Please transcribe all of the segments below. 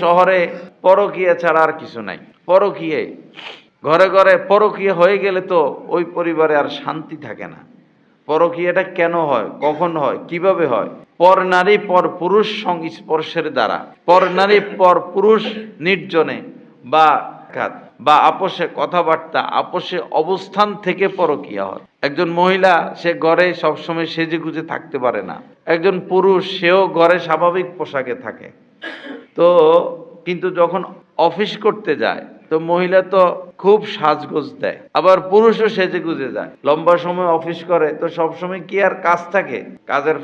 শহরে পরকীয়া ছাড়া আর কিছু নাই। পরকীয়া ঘরে ঘরে পরকীয়া হয়ে গেলে তো ওই পরিবারে আর শান্তি থাকে না। পরকীয়াটা কেন হয়, কখন হয়, কিভাবে হয়? পর নারী পর পুরুষ সংস্পর্শের দ্বারা, পর নারী পর পুরুষ নির্জনে বা বা আপোষে কথাবার্তা, আপোষে অবস্থান থেকে পরকীয়া হয়। একজন মহিলা সে ঘরে সবসময় সেজেগুজে থাকতে পারে না। একজন পুরুষ সেও ঘরে স্বাভাবিক পোশাকে থাকে। তো কিন্তু যখন অফিস করতে যায় তো মহিলা তো খুব সাজগোজ দেয়, আবার পুরুষও সেজে গুজে যায়। লম্বা সময় অফিস করে তো সবসময় কি আর কাজ থাকে? কাজের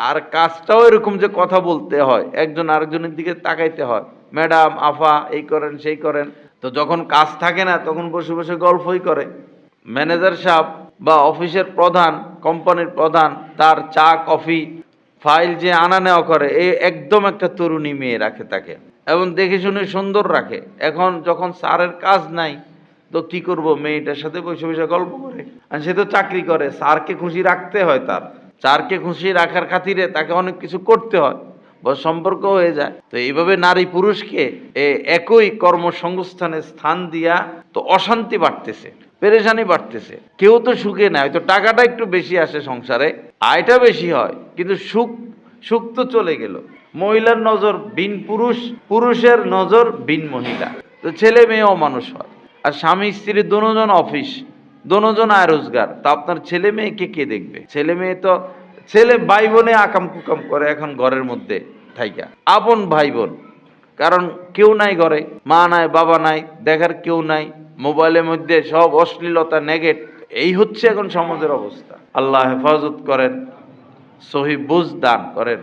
আর কাজটাও এরকম যে কথা বলতে হয়, একজন আরেকজনের দিকে তাকাইতে হয়, ম্যাডাম আফা এই করেন সেই করেন। তো যখন কাজ থাকে না তখন বসে বসে গল্পই করে। ম্যানেজার সাহেব বা অফিসের প্রধান, কোম্পানির প্রধান, তার চা কফি ফাইল যে আনা নেওয়া করে, এই একদম একটা তরুণী মেয়ে রাখে তাকে, এবং দেখে শুনে সুন্দর রাখে। এখন যখন স্যারের কাজ নাই তো কি করব, মেয়েটার সাথে বসে বসে গল্প করে। আর সে তো চাকরি করে, স্যারকে খুশি রাখতে হয়, তার স্যারকে খুশি রাখার খাতিরে তাকে অনেক কিছু করতে হয়, বা সম্পর্ক হয়ে যায়। তো এইভাবে নারী পুরুষকে একই কর্মসংস্থানে স্থান দিয়া তো অশান্তি বাড়তেছে, পেরেশানি বাড়তেছে। কেউ তো সুখে নাই, হয়তো টাকাটা একটু বেশি আসে সংসারে, আয়টা বেশি হয়, কিন্তু সুখ সুখ তো চলে গেল। মহিলার নজর বিন পুরুষ, পুরুষের নজর বিন মহিলা। তো ছেলে মেয়েও মানুষ হয়, আর স্বামী স্ত্রী দুজন অফিস, দুজন আয় রোজগার। তা আপনার ছেলে মেয়েকে কে দেখবে? ছেলে মেয়ে তো ছেলে ভাই বোনে আকাম কুকাম করে এখন ঘরের মধ্যে থাইকা, আপন ভাই বোন, কারণ কেউ নাই ঘরে, মা নাই বাবা নাই, দেখার কেউ নাই, মোবাইলের মধ্যে সব অশ্লীলতা নেগেট। এই হচ্ছে এখন সমাজের অবস্থা। আল্লাহ হেফাজত করেন, সহি বুঝ দান করেন।